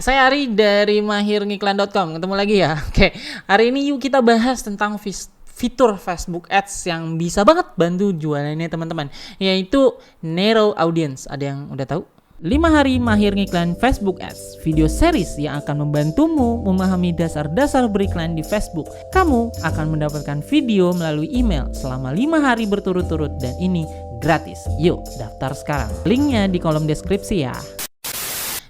saya Ari dari mahirngiklan.com. Ketemu lagi ya. Oke, hari ini yuk kita bahas tentang fitur Facebook Ads yang bisa banget bantu jualannya teman-teman, yaitu Narrow Audience. Ada yang udah tahu? 5 hari mahir ngiklan Facebook Ads, video series yang akan membantumu memahami dasar-dasar beriklan di Facebook. Kamu akan mendapatkan video melalui email selama 5 hari berturut-turut dan ini gratis. Yuk daftar sekarang. Linknya di kolom deskripsi ya.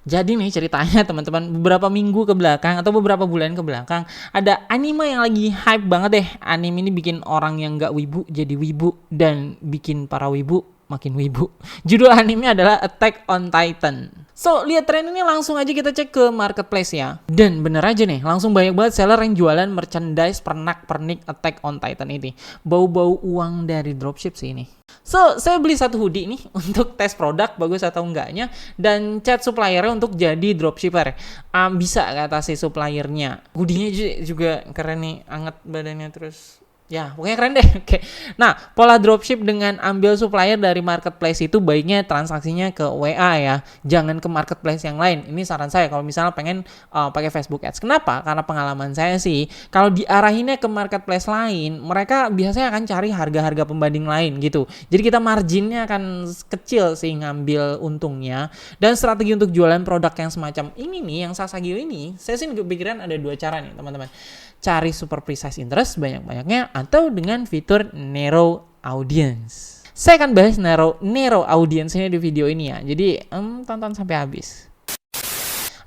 Jadi nih ceritanya teman-teman, beberapa minggu ke belakang atau beberapa bulan ke belakang ada anime yang lagi hype banget deh. Anime ini bikin orang yang gak wibu jadi wibu dan bikin para wibu makin wibu. Judul anime adalah Attack on Titan. So, lihat tren ini langsung aja kita cek ke marketplace ya. Dan bener aja nih, langsung banyak banget seller yang jualan merchandise pernak-pernik Attack on Titan ini. Bau-bau uang dari dropship sih ini. So, saya beli satu hoodie nih untuk tes produk bagus atau enggaknya dan chat suppliernya untuk jadi dropshipper. Bisa kata si suppliernya. Hoodie-nya juga keren nih, anget badannya terus. Ya, pokoknya keren deh. Oke. Nah, pola dropship dengan ambil supplier dari marketplace itu baiknya transaksinya ke WA ya. Jangan ke marketplace yang lain. Ini saran saya kalau misalnya pengen pakai Facebook Ads. Kenapa? Karena pengalaman saya sih, kalau diarahinnya ke marketplace lain, mereka biasanya akan cari harga-harga pembanding lain gitu. Jadi kita marginnya akan kecil sih ngambil untungnya. Dan strategi untuk jualan produk yang semacam ini nih, yang Sasagio ini, saya sih kepikiran ada 2 cara nih, teman-teman. Cari super precise interest banyak-banyaknya atau dengan fitur narrow audience. Saya akan bahas narrow audience ini di video ini ya. Jadi tonton sampai habis.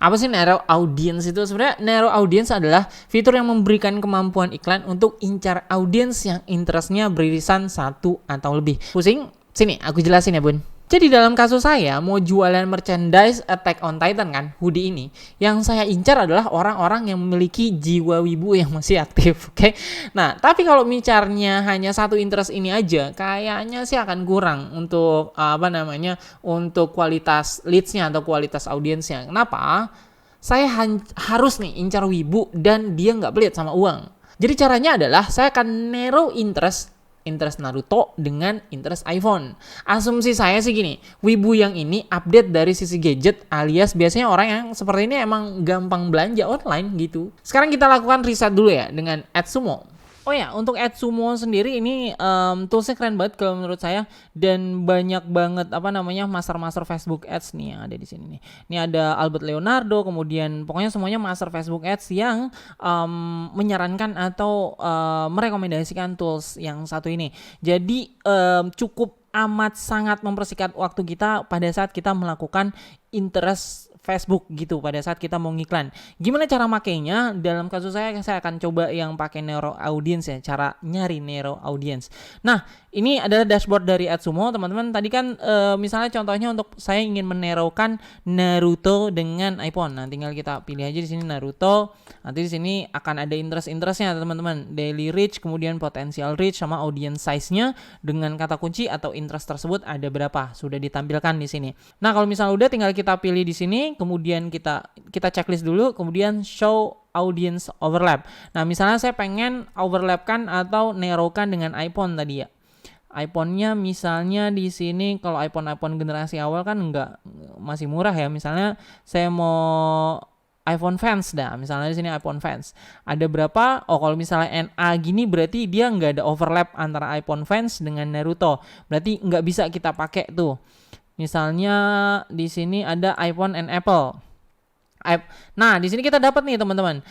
Apa sih narrow audience itu? Sebenarnya narrow audience adalah fitur yang memberikan kemampuan iklan untuk incar audiens yang interestnya beririsan 1 atau lebih. Pusing? Sini aku jelasin ya bun. Jadi dalam kasus saya mau jualan merchandise Attack on Titan kan, hoodie ini, yang saya incar adalah orang-orang yang memiliki jiwa wibu yang masih aktif, oke? Nah, tapi kalau micarnya hanya satu interest ini aja, kayaknya sih akan kurang untuk untuk kualitas leads-nya atau kualitas audiensnya. Kenapa? Saya harus nih incar wibu dan dia nggak pelit sama uang. Jadi caranya adalah saya akan narrow interest Naruto dengan interest iPhone. Asumsi saya sih gini, wibu yang ini update dari sisi gadget alias biasanya orang yang seperti ini emang gampang belanja online gitu. Sekarang kita lakukan riset dulu ya dengan AdSumo. Oh ya, untuk AdSumo sendiri ini toolsnya keren banget kalau menurut saya dan banyak banget master Facebook Ads nih yang ada di sini nih. Ini ada Albert Leonardo, kemudian pokoknya semuanya master Facebook Ads yang menyarankan atau merekomendasikan tools yang satu ini. Jadi cukup amat sangat mempersingkat waktu kita pada saat kita melakukan interest Facebook gitu pada saat kita mau ngiklan. Gimana cara makainya? Dalam kasus saya akan coba yang pakai narrow audience ya, cara nyari narrow audience. Nah, ini adalah dashboard dari AdSumo, teman-teman. Tadi kan misalnya contohnya untuk saya ingin meneraukan Naruto dengan iPhone. Nah, tinggal kita pilih aja di sini Naruto. Nanti di sini akan ada interest-interestnya, teman-teman. Daily reach, kemudian potential reach sama audience size-nya dengan kata kunci atau interest tersebut ada berapa sudah ditampilkan di sini. Nah, kalau misalnya udah tinggal kita pilih di sini, kemudian kita checklist dulu, kemudian show audience overlap. Nah, misalnya saya pengen overlapkan atau narrowkan dengan iPhone tadi ya. iPhone-nya misalnya di sini kalau iPhone generasi awal kan masih murah ya. Misalnya saya mau iPhone fans dah, misalnya di sini iPhone fans. Ada berapa? Oh, kalau misalnya NA gini berarti dia nggak ada overlap antara iPhone fans dengan Naruto. Berarti nggak bisa kita pakai tuh. Misalnya di sini ada iPhone and Apple. Nah, di sini kita dapat nih teman-teman.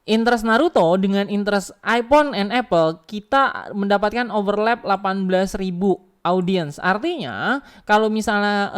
Interest Naruto dengan interest iPhone and Apple kita mendapatkan overlap 18.000 audience. Artinya kalau misalnya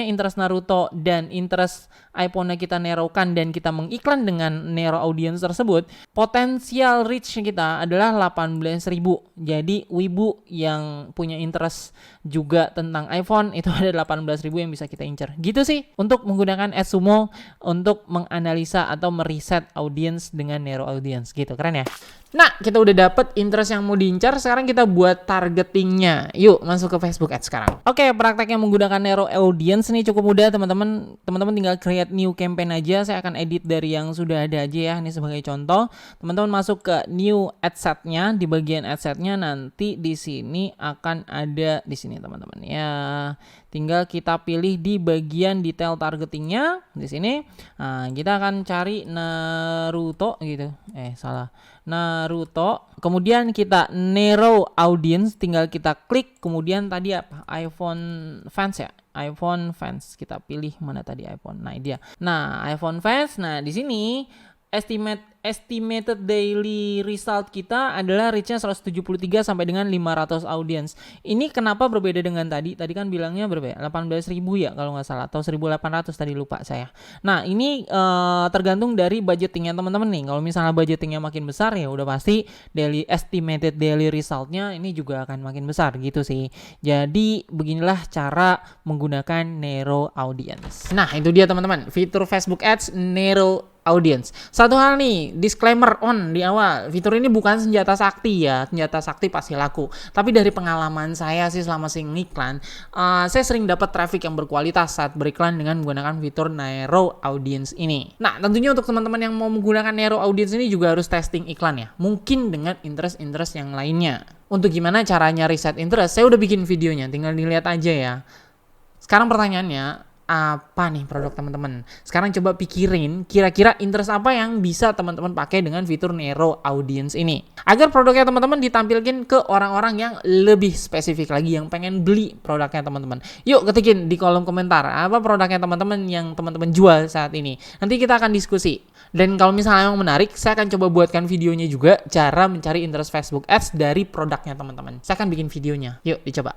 interest Naruto dan interest iPhone-nya kita narrowkan dan kita mengiklan dengan narrow audience tersebut, potensial reach kita adalah 18.000. Jadi wibu yang punya interest juga tentang iPhone itu ada 18.000 yang bisa kita incar. Gitu sih untuk menggunakan AdSumo untuk menganalisa atau meriset audience dengan narrow audience gitu. Keren ya? Nah, kita udah dapet interest yang mau diincar, sekarang kita buat targetingnya. Yuk, masuk ke Facebook Ads sekarang. Oke, prakteknya menggunakan narrow audience nih cukup mudah, teman-teman. Teman-teman tinggal create new campaign aja. Saya akan edit dari yang sudah ada aja ya. Ini sebagai contoh. Teman-teman masuk ke new ad set-nya. Di bagian ad set-nya nanti di sini akan ada di sini, teman-teman. Ya, tinggal kita pilih di bagian detail targetingnya di sini. Nah, kita akan cari Naruto gitu. Naruto. Kemudian kita narrow audience, tinggal kita klik. Kemudian tadi apa? iPhone fans ya. iPhone fans. Kita pilih mana tadi iPhone. Nah, ini dia. Nah, iPhone fans. Nah, di sini estimated daily result kita adalah reach-nya 173 sampai dengan 500 audience. Ini kenapa berbeda dengan tadi? Tadi kan bilangnya berapa ya? 18.000 ya kalau nggak salah, atau 1.800 tadi, lupa saya. Nah, ini tergantung dari budgetingnya teman-teman nih. Kalau misalnya budgetingnya makin besar ya udah pasti estimated daily result-nya ini juga akan makin besar gitu sih. Jadi beginilah cara menggunakan narrow audience. Nah, itu dia teman-teman, fitur Facebook Ads narrow audience. Satu hal nih, disclaimer on di awal, fitur ini bukan senjata sakti ya, senjata sakti pasti laku. Tapi dari pengalaman saya sih selama sering iklan, saya sering dapat traffic yang berkualitas saat beriklan dengan menggunakan fitur narrow audience ini. Nah, tentunya untuk teman-teman yang mau menggunakan narrow audience ini juga harus testing iklan ya, mungkin dengan interest yang lainnya. Untuk gimana caranya riset interest, saya udah bikin videonya, tinggal dilihat aja ya. Sekarang pertanyaannya, apa nih produk teman-teman? Sekarang coba pikirin kira-kira interest apa yang bisa teman-teman pakai dengan fitur narrow audience ini, agar produknya teman-teman ditampilkan ke orang-orang yang lebih spesifik lagi, yang pengen beli produknya teman-teman. Yuk ketikin di kolom komentar apa produknya teman-teman yang teman-teman jual saat ini. Nanti kita akan diskusi. Dan kalau misalnya yang menarik, saya akan coba buatkan videonya juga cara mencari interest Facebook Ads dari produknya teman-teman. Saya akan bikin videonya. Yuk dicoba.